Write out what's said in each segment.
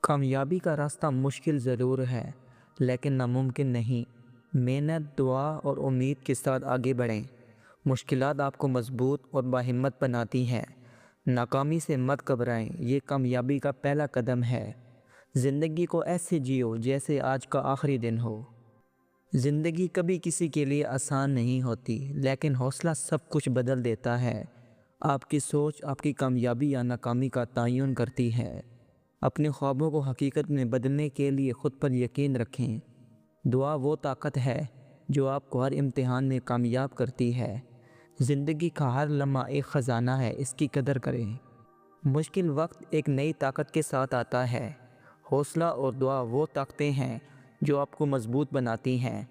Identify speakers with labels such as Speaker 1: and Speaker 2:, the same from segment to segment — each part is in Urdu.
Speaker 1: کامیابی کا راستہ مشکل ضرور ہے لیکن ناممکن نہیں۔ محنت، دعا اور امید کے ساتھ آگے بڑھیں۔ مشکلات آپ کو مضبوط اور باہمت بناتی ہیں۔ ناکامی سے مت گھبرائیں، یہ کامیابی کا پہلا قدم ہے۔ زندگی کو ایسے جیو جیسے آج کا آخری دن ہو۔ زندگی کبھی کسی کے لیے آسان نہیں ہوتی، لیکن حوصلہ سب کچھ بدل دیتا ہے۔ آپ کی سوچ آپ کی کامیابی یا ناکامی کا تعین کرتی ہے۔ اپنے خوابوں کو حقیقت میں بدلنے کے لیے خود پر یقین رکھیں۔ دعا وہ طاقت ہے جو آپ کو ہر امتحان میں کامیاب کرتی ہے۔ زندگی کا ہر لمحہ ایک خزانہ ہے، اس کی قدر کریں۔ مشکل وقت ایک نئی طاقت کے ساتھ آتا ہے۔ حوصلہ اور دعا وہ طاقتیں ہیں جو آپ کو مضبوط بناتی ہیں۔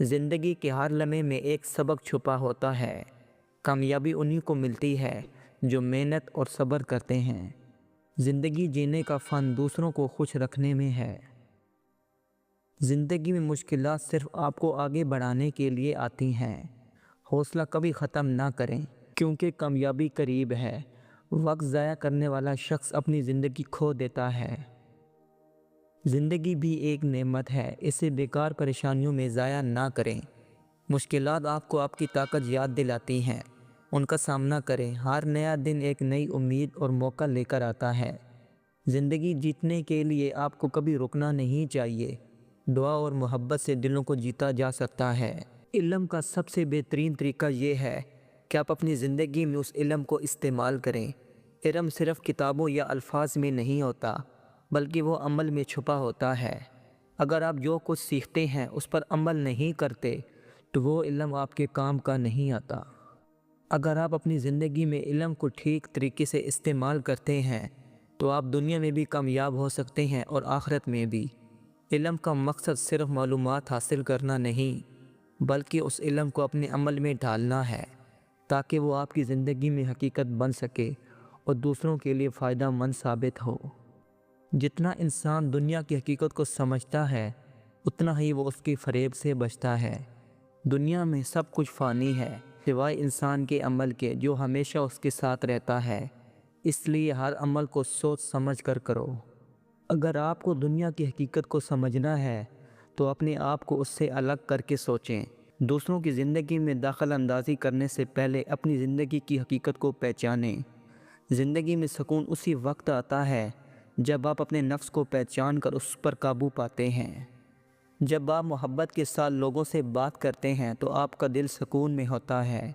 Speaker 1: زندگی کے ہر لمحے میں ایک سبق چھپا ہوتا ہے۔ کامیابی انہی کو ملتی ہے جو محنت اور صبر کرتے ہیں۔ زندگی جینے کا فن دوسروں کو خوش رکھنے میں ہے۔ زندگی میں مشکلات صرف آپ کو آگے بڑھانے کے لیے آتی ہیں۔ حوصلہ کبھی ختم نہ کریں کیونکہ کامیابی قریب ہے۔ وقت ضائع کرنے والا شخص اپنی زندگی کھو دیتا ہے۔ زندگی بھی ایک نعمت ہے، اسے بیکار پریشانیوں میں ضائع نہ کریں۔ مشکلات آپ کو آپ کی طاقت یاد دلاتی ہیں، ان کا سامنا کریں۔ ہر نیا دن ایک نئی امید اور موقع لے کر آتا ہے۔ زندگی جیتنے کے لیے آپ کو کبھی رکنا نہیں چاہیے۔ دعا اور محبت سے دلوں کو جیتا جا سکتا ہے۔ علم کا سب سے بہترین طریقہ یہ ہے کہ آپ اپنی زندگی میں اس علم کو استعمال کریں۔ علم صرف کتابوں یا الفاظ میں نہیں ہوتا، بلکہ وہ عمل میں چھپا ہوتا ہے۔ اگر آپ جو کچھ سیکھتے ہیں اس پر عمل نہیں کرتے تو وہ علم آپ کے کام کا نہیں آتا۔ اگر آپ اپنی زندگی میں علم کو ٹھیک طریقے سے استعمال کرتے ہیں تو آپ دنیا میں بھی کامیاب ہو سکتے ہیں اور آخرت میں بھی۔ علم کا مقصد صرف معلومات حاصل کرنا نہیں، بلکہ اس علم کو اپنے عمل میں ڈھالنا ہے تاکہ وہ آپ کی زندگی میں حقیقت بن سکے اور دوسروں کے لیے فائدہ مند ثابت ہو۔ جتنا انسان دنیا کی حقیقت کو سمجھتا ہے اتنا ہی وہ اس کی فریب سے بچتا ہے۔ دنیا میں سب کچھ فانی ہے سوائے انسان کے عمل کے جو ہمیشہ اس کے ساتھ رہتا ہے، اس لیے ہر عمل کو سوچ سمجھ کر کرو۔ اگر آپ کو دنیا کی حقیقت کو سمجھنا ہے تو اپنے آپ کو اس سے الگ کر کے سوچیں۔ دوسروں کی زندگی میں دخل اندازی کرنے سے پہلے اپنی زندگی کی حقیقت کو پہچانیں۔ زندگی میں سکون اسی وقت آتا ہے جب آپ اپنے نفس کو پہچان کر اس پر قابو پاتے ہیں۔ جب آپ محبت کے ساتھ لوگوں سے بات کرتے ہیں تو آپ کا دل سکون میں ہوتا ہے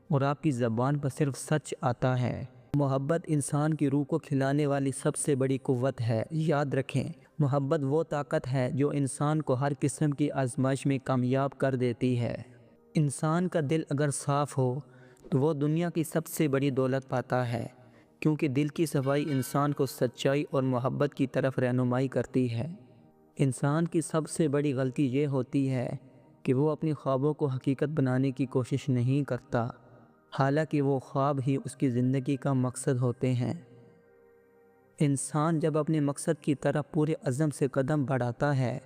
Speaker 1: اور آپ کی زبان پر صرف سچ آتا ہے۔ محبت انسان کی روح کو کھلانے والی سب سے بڑی قوت ہے۔ یاد رکھیں، محبت وہ طاقت ہے جو انسان کو ہر قسم کی آزمائش میں کامیاب کر دیتی ہے۔ انسان کا دل اگر صاف ہو تو وہ دنیا کی سب سے بڑی دولت پاتا ہے، کیونکہ دل کی صفائی انسان کو سچائی اور محبت کی طرف رہنمائی کرتی ہے۔ انسان کی سب سے بڑی غلطی یہ ہوتی ہے کہ وہ اپنی خوابوں کو حقیقت بنانے کی کوشش نہیں کرتا، حالانکہ وہ خواب ہی اس کی زندگی کا مقصد ہوتے ہیں۔ انسان جب اپنے مقصد کی طرف پورے عزم سے قدم بڑھاتا ہے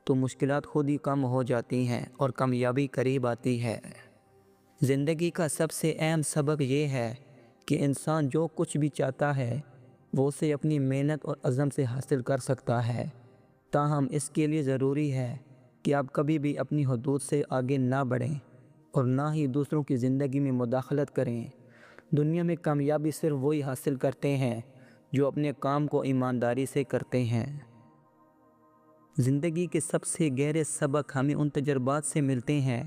Speaker 1: تو مشکلات خود ہی کم ہو جاتی ہیں اور کامیابی قریب آتی ہے۔ زندگی کا سب سے اہم سبق یہ ہے کہ انسان جو کچھ بھی چاہتا ہے وہ اسے اپنی محنت اور عزم سے حاصل کر سکتا ہے، تاہم اس کے لیے ضروری ہے کہ آپ کبھی بھی اپنی حدود سے آگے نہ بڑھیں اور نہ ہی دوسروں کی زندگی میں مداخلت کریں۔ دنیا میں کامیابی صرف وہی حاصل کرتے ہیں جو اپنے کام کو ایمانداری سے کرتے ہیں۔ زندگی کے سب سے گہرے سبق ہمیں ان تجربات سے ملتے ہیں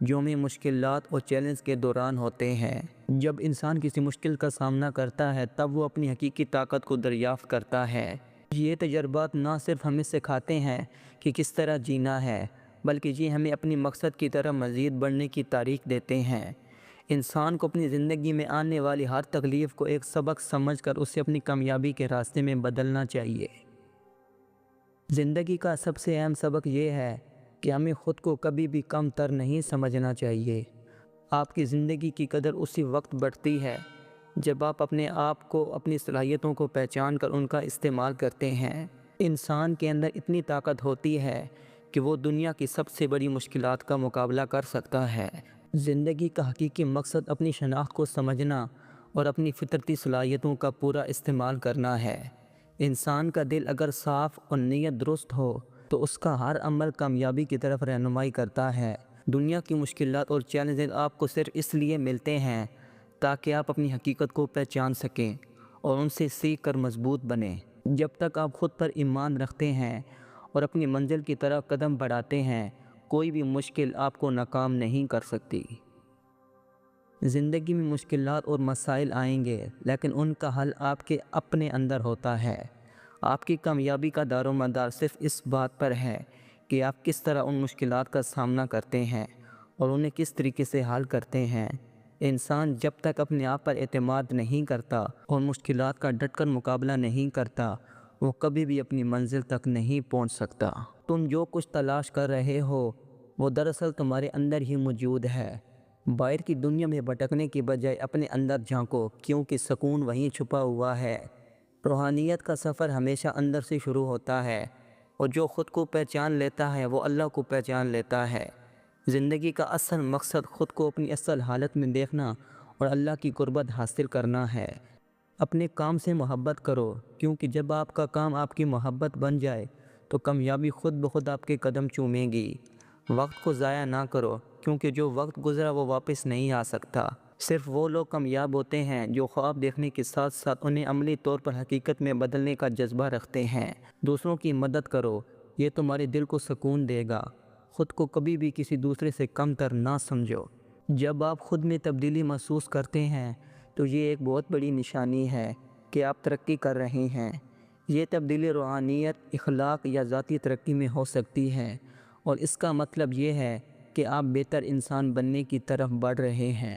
Speaker 1: جو ہمیں مشکلات اور چیلنج کے دوران ہوتے ہیں۔ جب انسان کسی مشکل کا سامنا کرتا ہے تب وہ اپنی حقیقی طاقت کو دریافت کرتا ہے۔ یہ تجربات نہ صرف ہمیں سکھاتے ہیں کہ کس طرح جینا ہے، بلکہ یہ ہمیں اپنی مقصد کی طرف مزید بڑھنے کی تاریخ دیتے ہیں۔ انسان کو اپنی زندگی میں آنے والی ہر تکلیف کو ایک سبق سمجھ کر اسے اپنی کامیابی کے راستے میں بدلنا چاہیے۔ زندگی کا سب سے اہم سبق یہ ہے کہ ہمیں خود کو کبھی بھی کم تر نہیں سمجھنا چاہیے۔ آپ کی زندگی کی قدر اسی وقت بڑھتی ہے جب آپ اپنے آپ کو، اپنی صلاحیتوں کو پہچان کر ان کا استعمال کرتے ہیں۔ انسان کے اندر اتنی طاقت ہوتی ہے کہ وہ دنیا کی سب سے بڑی مشکلات کا مقابلہ کر سکتا ہے۔ زندگی کا حقیقی مقصد اپنی شناخت کو سمجھنا اور اپنی فطرتی صلاحیتوں کا پورا استعمال کرنا ہے۔ انسان کا دل اگر صاف اور نیت درست ہو تو اس کا ہر عمل کامیابی کی طرف رہنمائی کرتا ہے۔ دنیا کی مشکلات اور چیلنجز آپ کو صرف اس لیے ملتے ہیں تاکہ آپ اپنی حقیقت کو پہچان سکیں اور ان سے سیکھ کر مضبوط بنیں۔ جب تک آپ خود پر ایمان رکھتے ہیں اور اپنی منزل کی طرف قدم بڑھاتے ہیں، کوئی بھی مشکل آپ کو ناکام نہیں کر سکتی۔ زندگی میں مشکلات اور مسائل آئیں گے، لیکن ان کا حل آپ کے اپنے اندر ہوتا ہے۔ آپ کی کامیابی کا دار و مدار صرف اس بات پر ہے کہ آپ کس طرح ان مشکلات کا سامنا کرتے ہیں اور انہیں کس طریقے سے حل کرتے ہیں۔ انسان جب تک اپنے آپ پر اعتماد نہیں کرتا اور مشکلات کا ڈٹ کر مقابلہ نہیں کرتا، وہ کبھی بھی اپنی منزل تک نہیں پہنچ سکتا۔ تم جو کچھ تلاش کر رہے ہو وہ دراصل تمہارے اندر ہی موجود ہے۔ باہر کی دنیا میں بھٹکنے کی بجائے اپنے اندر جھانکو، کیونکہ سکون وہیں چھپا ہوا ہے۔ روحانیت کا سفر ہمیشہ اندر سے شروع ہوتا ہے، اور جو خود کو پہچان لیتا ہے وہ اللہ کو پہچان لیتا ہے۔ زندگی کا اصل مقصد خود کو اپنی اصل حالت میں دیکھنا اور اللہ کی قربت حاصل کرنا ہے۔ اپنے کام سے محبت کرو، کیونکہ جب آپ کا کام آپ کی محبت بن جائے تو کامیابی خود بخود آپ کے قدم چومے گی۔ وقت کو ضائع نہ کرو، کیونکہ جو وقت گزرا وہ واپس نہیں آ سکتا۔ صرف وہ لوگ کامیاب ہوتے ہیں جو خواب دیکھنے کے ساتھ ساتھ انہیں عملی طور پر حقیقت میں بدلنے کا جذبہ رکھتے ہیں۔ دوسروں کی مدد کرو، یہ تمہارے دل کو سکون دے گا۔ خود کو کبھی بھی کسی دوسرے سے کم تر نہ سمجھو۔ جب آپ خود میں تبدیلی محسوس کرتے ہیں تو یہ ایک بہت بڑی نشانی ہے کہ آپ ترقی کر رہے ہیں۔ یہ تبدیلی روحانیت، اخلاق یا ذاتی ترقی میں ہو سکتی ہے، اور اس کا مطلب یہ ہے کہ آپ بہتر انسان بننے کی طرف بڑھ رہے ہیں۔